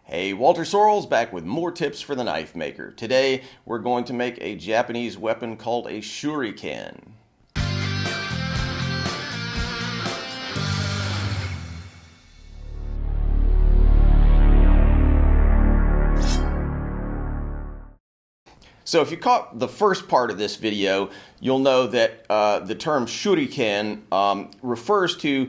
Hey, Walter Sorrells back with more tips for the knife maker. Today we're going to make a Japanese weapon called a shuriken. So if you caught the first part of this video, you'll know that the term shuriken refers to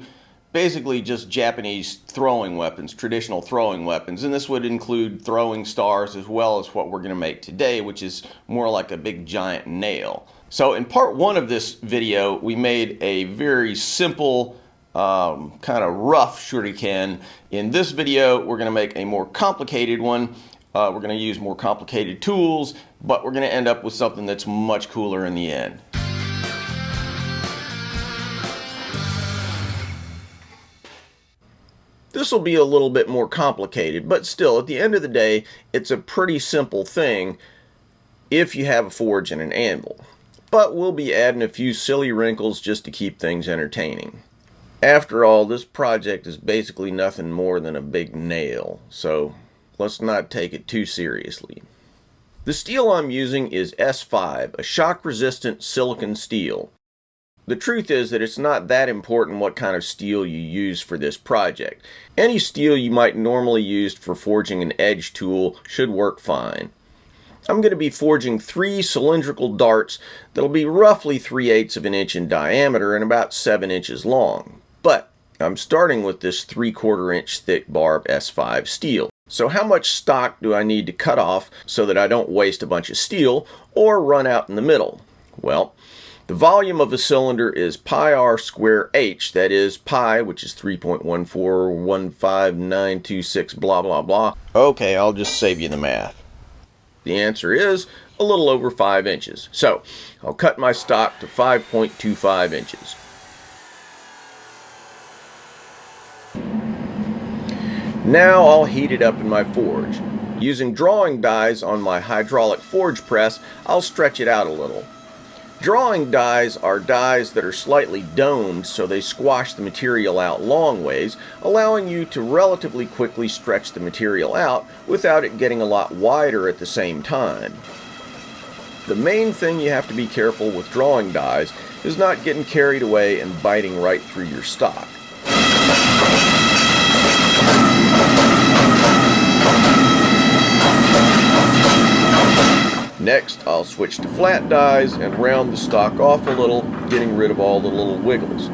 basically just Japanese throwing weapons, traditional throwing weapons, and this would include throwing stars as well as what we're going to make today, which is more like a big giant nail. So in part one of this video, we made a very simple kind of rough shuriken. In this video, we're going to make a more complicated one. We're going to use more complicated tools, but we're going to end up with something that's much cooler in the end. This will be a little bit more complicated, but still, at the end of the day, it's a pretty simple thing if you have a forge and an anvil. But we'll be adding a few silly wrinkles just to keep things entertaining. After all, this project is basically nothing more than a big nail, so let's not take it too seriously. The steel I'm using is S5, a shock-resistant silicon steel. The truth is that it's not that important what kind of steel you use for this project. Any steel you might normally use for forging an edge tool should work fine. I'm going to be forging 3 cylindrical darts that'll be roughly 3/8 of an inch in diameter and about 7 inches long. But I'm starting with this 3/4 inch thick barb S5 steel. So how much stock do I need to cut off so that I don't waste a bunch of steel or run out in the middle? Well, the volume of a cylinder is pi r square h, that is pi, which is 3.1415926 blah blah blah. Okay, I'll just save you the math. The answer is a little over 5 inches. So I'll cut my stock to 5.25 inches. Now I'll heat it up in my forge. Using drawing dies on my hydraulic forge press, I'll stretch it out a little. Drawing dies are dies that are slightly domed, so they squash the material out long ways, allowing you to relatively quickly stretch the material out without it getting a lot wider at the same time. The main thing you have to be careful with drawing dies is not getting carried away and biting right through your stock. Next, I'll switch to flat dies and round the stock off a little, getting rid of all the little wiggles.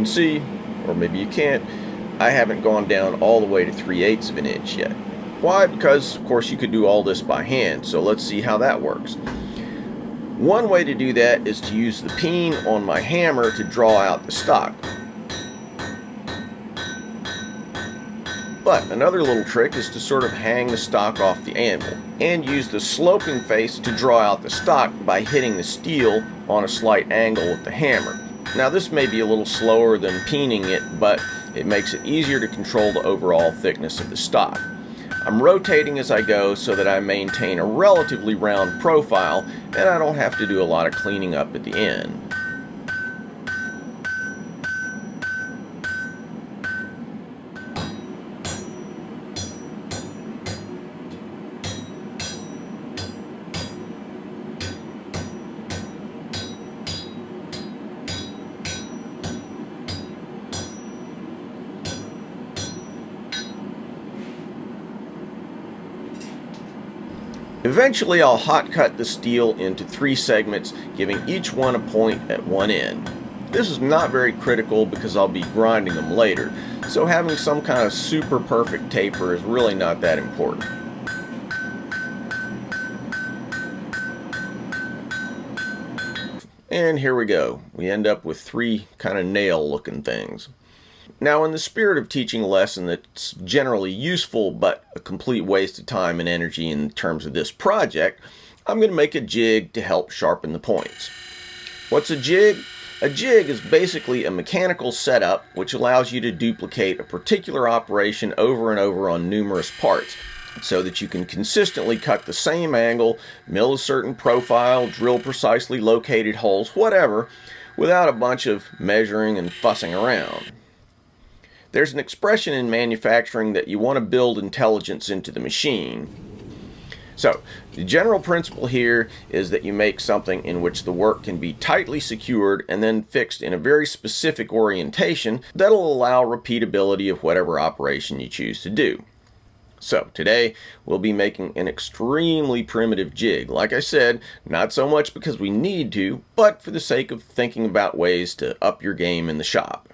See, or maybe you can't, I haven't gone down all the way to 3/8 of an inch yet. Why? Because of course you could do all this by hand, so let's see how that works. One way to do that is to use the peen on my hammer to draw out the stock. But another little trick is to sort of hang the stock off the anvil and use the sloping face to draw out the stock by hitting the steel on a slight angle with the hammer. Now this may be a little slower than peening it, but it makes it easier to control the overall thickness of the stock. I'm rotating as I go so that I maintain a relatively round profile and I don't have to do a lot of cleaning up at the end. Eventually I'll hot cut the steel into 3 segments, giving each one a point at one end. This is not very critical because I'll be grinding them later, so having some kind of super perfect taper is really not that important. And here we go. We end up with 3 kind of nail looking things. Now, in the spirit of teaching a lesson that's generally useful but a complete waste of time and energy in terms of this project, I'm going to make a jig to help sharpen the points. What's a jig? A jig is basically a mechanical setup which allows you to duplicate a particular operation over and over on numerous parts, so that you can consistently cut the same angle, mill a certain profile, drill precisely located holes, whatever, without a bunch of measuring and fussing around. There's an expression in manufacturing that you want to build intelligence into the machine. So, the general principle here is that you make something in which the work can be tightly secured and then fixed in a very specific orientation that'll allow repeatability of whatever operation you choose to do. So, today we'll be making an extremely primitive jig. Like I said, not so much because we need to, but for the sake of thinking about ways to up your game in the shop.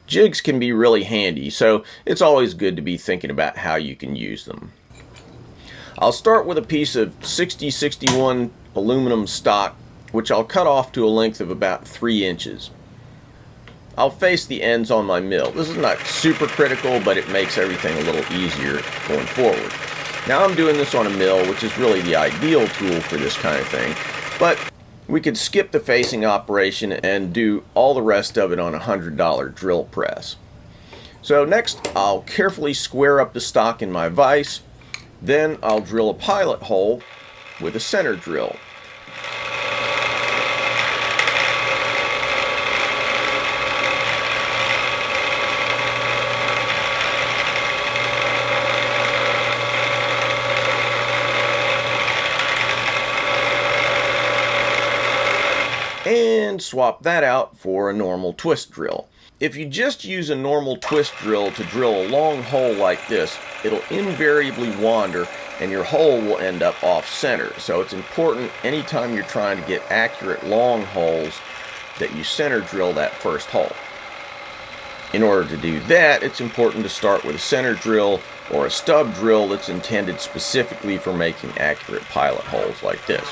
Jigs can be really handy, so it's always good to be thinking about how you can use them. I'll start with a piece of 60-61 aluminum stock, which I'll cut off to a length of about 3 inches. I'll face the ends on my mill. This is not super critical, but it makes everything a little easier going forward. Now I'm doing this on a mill, which is really the ideal tool for this kind of thing, but we could skip the facing operation and do all the rest of it on a $100 drill press. So next, I'll carefully square up the stock in my vise. Then I'll drill a pilot hole with a center drill. And swap that out for a normal twist drill. If you just use a normal twist drill to drill a long hole like this, it'll invariably wander and your hole will end up off center. So it's important anytime you're trying to get accurate long holes that you center drill that first hole. In order to do that, it's important to start with a center drill or a stub drill that's intended specifically for making accurate pilot holes like this.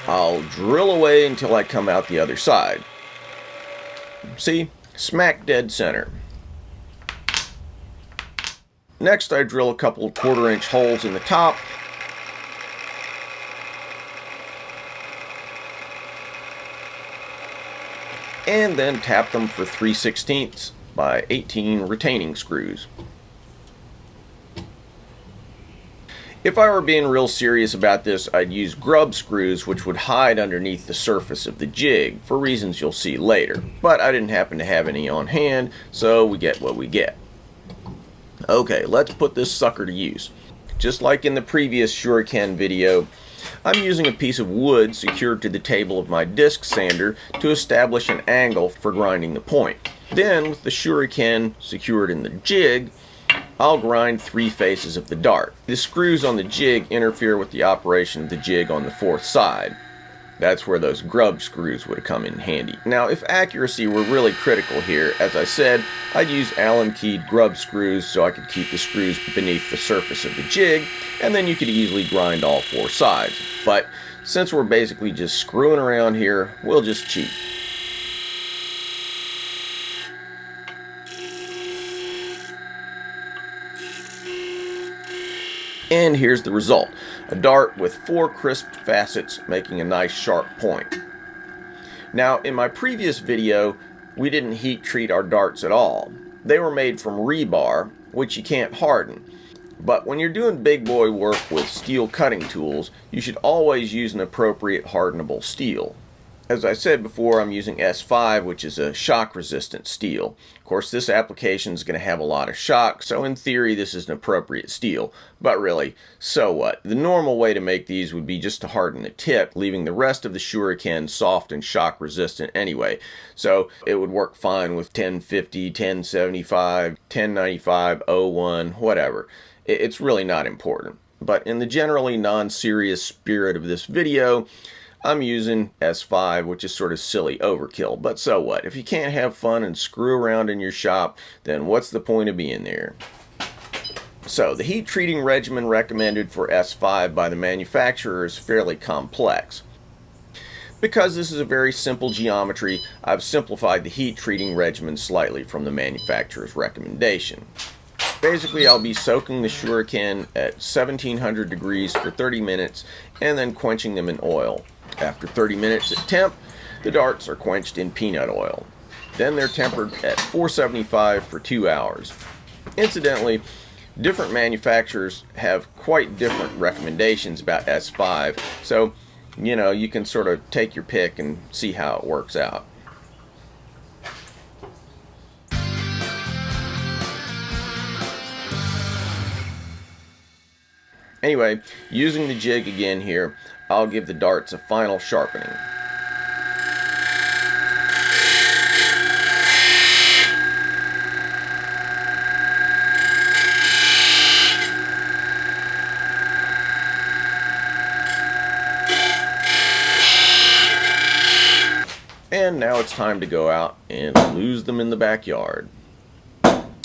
I'll drill away until I come out the other side. See? Smack dead center. Next, I drill a couple of 1/4-inch holes in the top. And then tap them for 3/16 by 18 retaining screws. If I were being real serious about this, I'd use grub screws, which would hide underneath the surface of the jig, for reasons you'll see later. But I didn't happen to have any on hand, so we get what we get. Okay, let's put this sucker to use. Just like in the previous shuriken video, I'm using a piece of wood secured to the table of my disc sander to establish an angle for grinding the point. Then, with the shuriken secured in the jig, I'll grind 3 faces of the dart. The screws on the jig interfere with the operation of the jig on the 4th side. That's where those grub screws would have come in handy. Now, if accuracy were really critical here, as I said, I'd use Allen-keyed grub screws so I could keep the screws beneath the surface of the jig, and then you could easily grind all 4 sides. But since we're basically just screwing around here, we'll just cheat. And here's the result. A dart with 4 crisp facets making a nice sharp point. Now, in my previous video, we didn't heat treat our darts at all. They were made from rebar, which you can't harden. But when you're doing big boy work with steel cutting tools, you should always use an appropriate hardenable steel. As I said before, I'm using S5, which is a shock-resistant steel. Of course, this application is going to have a lot of shock, so in theory, this is an appropriate steel. But really, so what? The normal way to make these would be just to harden the tip, leaving the rest of the shuriken soft and shock-resistant anyway. So it would work fine with 1050, 1075, 1095, 01, whatever. It's really not important. But in the generally non-serious spirit of this video, I'm using S5, which is sort of silly overkill, but so what? If you can't have fun and screw around in your shop, then what's the point of being there? So, the heat treating regimen recommended for S5 by the manufacturer is fairly complex. Because this is a very simple geometry, I've simplified the heat treating regimen slightly from the manufacturer's recommendation. Basically, I'll be soaking the shuriken at 1700 degrees for 30 minutes and then quenching them in oil. After 30 minutes at temp, the darts are quenched in peanut oil. Then they're tempered at 475 for 2 hours. Incidentally, different manufacturers have quite different recommendations about S5, so you can sort of take your pick and see how it works out. Anyway, using the jig again here, I'll give the darts a final sharpening. And now it's time to go out and lose them in the backyard.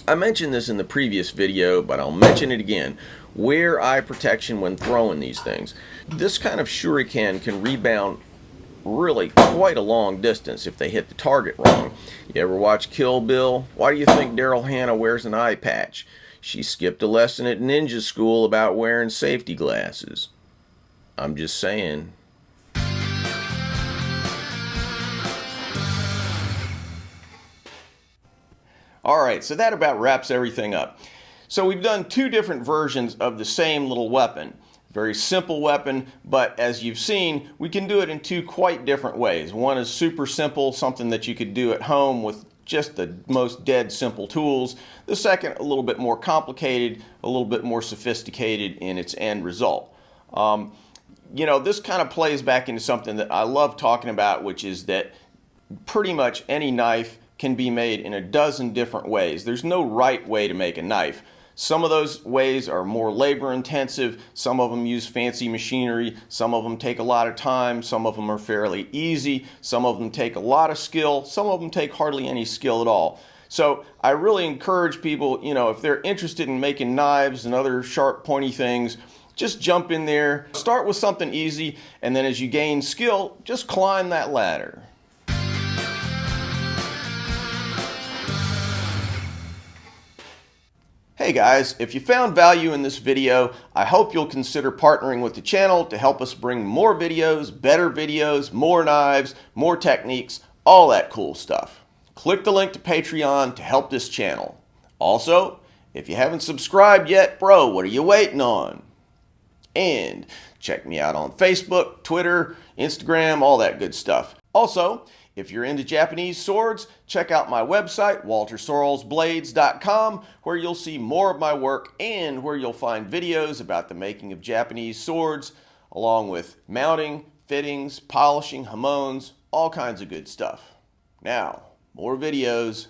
I mentioned this in the previous video, but I'll mention it again. Wear eye protection when throwing these things. This kind of shuriken can rebound really quite a long distance if they hit the target wrong. You ever watch Kill Bill? Why do you think Daryl Hannah wears an eye patch? She skipped a lesson at ninja school about wearing safety glasses. I'm just saying. Alright, so that about wraps everything up. So we've done two different versions of the same little weapon. Very simple weapon, but as you've seen, we can do it in two quite different ways. One is super simple, something that you could do at home with just the most dead simple tools. The second, a little bit more complicated, a little bit more sophisticated in its end result. This kind of plays back into something that I love talking about, which is that pretty much any knife can be made in a dozen different ways. There's no right way to make a knife. Some of those ways are more labor intensive, some of them use fancy machinery, some of them take a lot of time, some of them are fairly easy, some of them take a lot of skill, some of them take hardly any skill at all. So I really encourage people, if they're interested in making knives and other sharp pointy things, just jump in there, start with something easy, and then as you gain skill, just climb that ladder. Hey guys, if you found value in this video, I hope you'll consider partnering with the channel to help us bring more videos, better videos, more knives, more techniques, all that cool stuff. Click the link to Patreon to help this channel. Also, if you haven't subscribed yet, bro, what are you waiting on? And check me out on Facebook, Twitter, Instagram, all that good stuff. Also, if you're into Japanese swords, check out my website, waltersorrellsblades.com, where you'll see more of my work and where you'll find videos about the making of Japanese swords, along with mounting, fittings, polishing, hamones, all kinds of good stuff. Now, more videos.